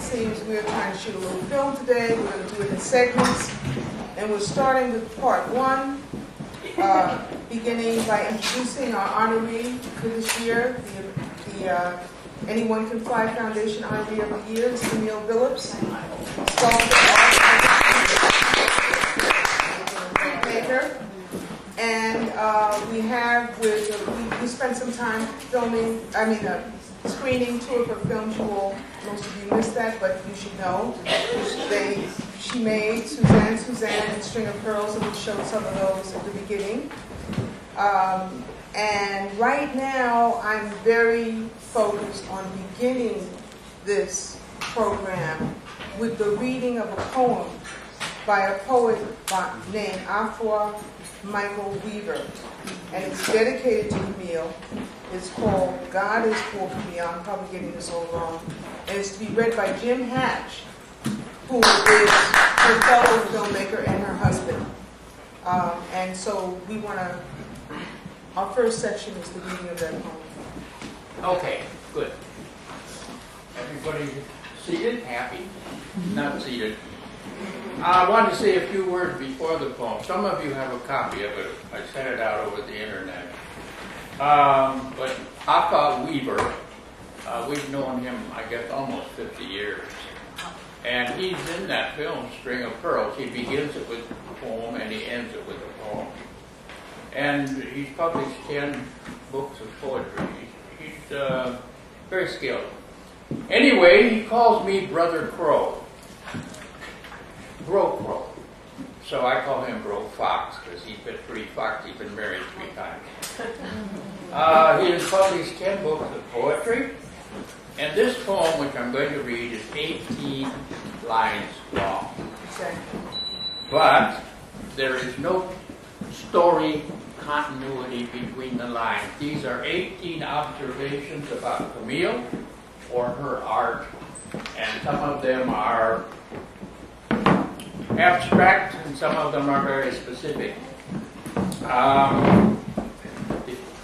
seems, we're trying to shoot a little film today. We're going to do it in segments. And we're starting with part one, beginning by introducing our honoree for this year, the Anyone Can Fly Foundation honoree of the year, Camille Billops. And we spent some time screening two of her films. Most of you missed that, but you should know. She made Suzanne and String of Pearls, and we showed some of those at the beginning. And right now, I'm very focused on beginning this program with the reading of a poem by a poet named Afaa Michael Weaver, and it's dedicated to Camille. It's called God is for Camille. I'm probably getting this all wrong. And it's to be read by Jim Hatch, who is her fellow filmmaker and her husband. And so our first section is the reading of that poem. Okay, good. Everybody seated? Happy? Not seated. I wanted to say a few words before the poem. Some of you have a copy of it. I sent it out over the internet. But Afaa Weaver, we've known him, I guess, almost 50 years. And he's in that film, String of Pearls. He begins it with a poem and he ends it with a poem. And he's published 10 books of poetry. He's very skilled. Anyway, he calls me Brother Crow. Bro Crow. So I call him Bro Fox, because he's been pretty foxy. He's been married 3 times. He has published 10 books of poetry. And this poem, which I'm going to read, is 18 lines long. But there is no story continuity between the lines. These are 18 observations about Camille or her art, and some of them are abstract and some of them are very specific.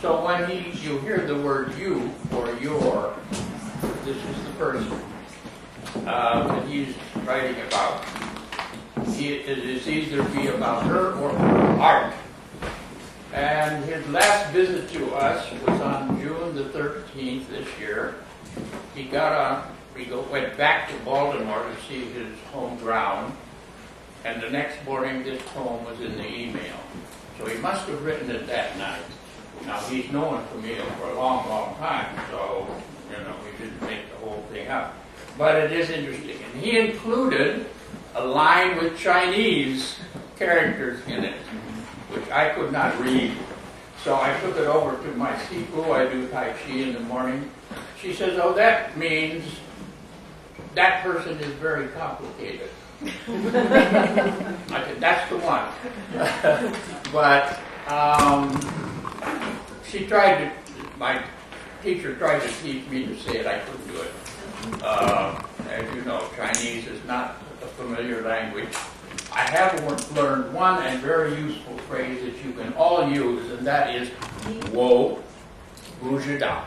So when you hear the word you or your, this is the person that he's writing about. It is either be about her or her art. And his last visit to us was on June the 13th this year. He went back to Baltimore to see his home ground, and the next morning this poem was in the email. So he must have written it that night. Now he's known Camille for a long, long time, so we didn't make the whole thing up. But it is interesting. And he included a line with Chinese characters in it, which I could not read. So I took it over to my sifu. I do Tai Chi in the morning. She says, oh, that means that person is very complicated. I said, that's the one. But my teacher tried to teach me to say it. I couldn't do it. As you know, Chinese is not a familiar language. I have learned one and very useful phrase that you can all use, and that is "wo bujida."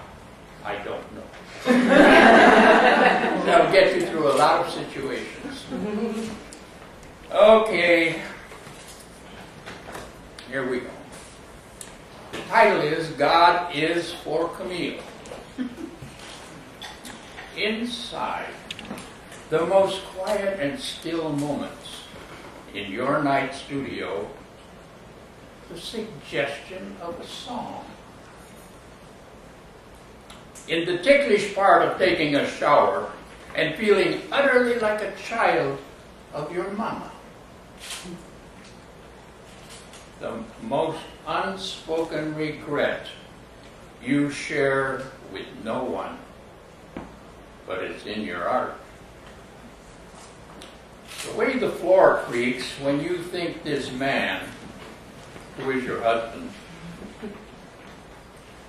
I don't know. That'll get you through a lot of situations. Okay, here we go. The title is God is for Camille. Inside the most quiet and still moments in your night studio, the suggestion of a song. In the ticklish part of taking a shower and feeling utterly like a child of your mama. The most unspoken regret you share with no one, but it's in your art. The way the floor creaks when you think this man, who is your husband,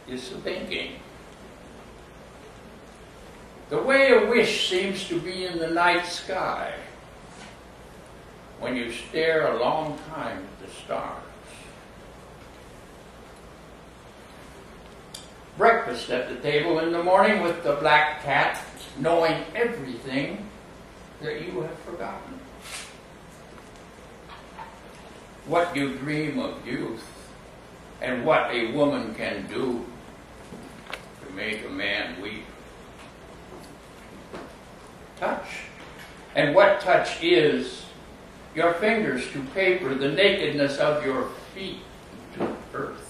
is thinking. The way a wish seems to be in the night sky when you stare a long time at the stars. Breakfast at the table in the morning with the black cat, knowing everything that you have forgotten? What you dream of youth, and what a woman can do to make a man weep. Touch. And what touch is: your fingers to paper, the nakedness of your feet to earth.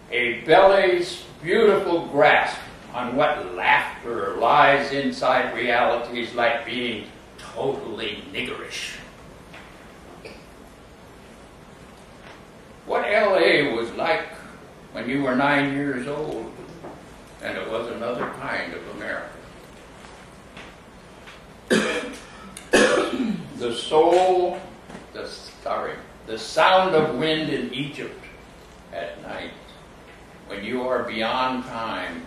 A belly's beautiful grasp on what laughter lies inside realities like being totally niggerish. What LA was like when you were 9 years old, and it was another kind of America. The sound of wind in Egypt at night, when you are beyond time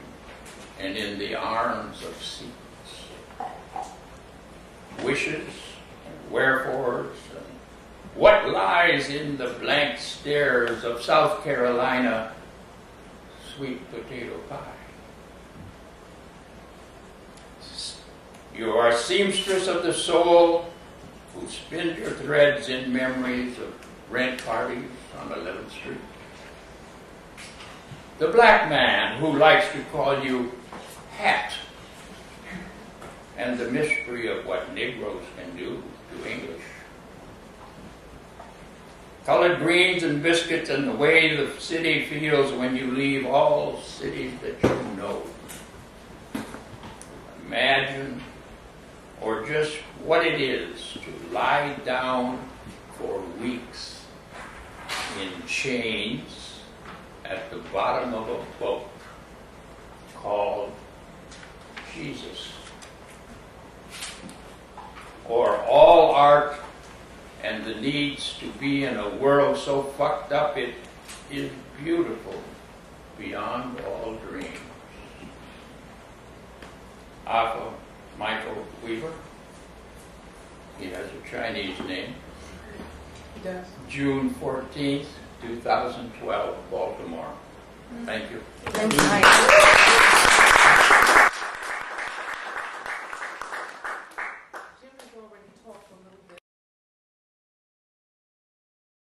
and in the arms of seas. Wishes and wherefores, and what lies in the blank stares of South Carolina sweet potato pie. You are a seamstress of the soul who spins your threads in memories of rent parties on 11th Street. The black man who likes to call you hat, and the mystery of what Negroes can do to English. Colored greens and biscuits, and the way the city feels when you leave all cities that you know. Imagine, or just what it is to lie down for weeks in chains at the bottom of a boat called Jesus. Or all art and the needs to be in a world so fucked up it is beautiful beyond all dreams. Afaa Michael Weaver. He has a Chinese name. Yes. June 14th, 2012, Baltimore. Thank you. Thank you.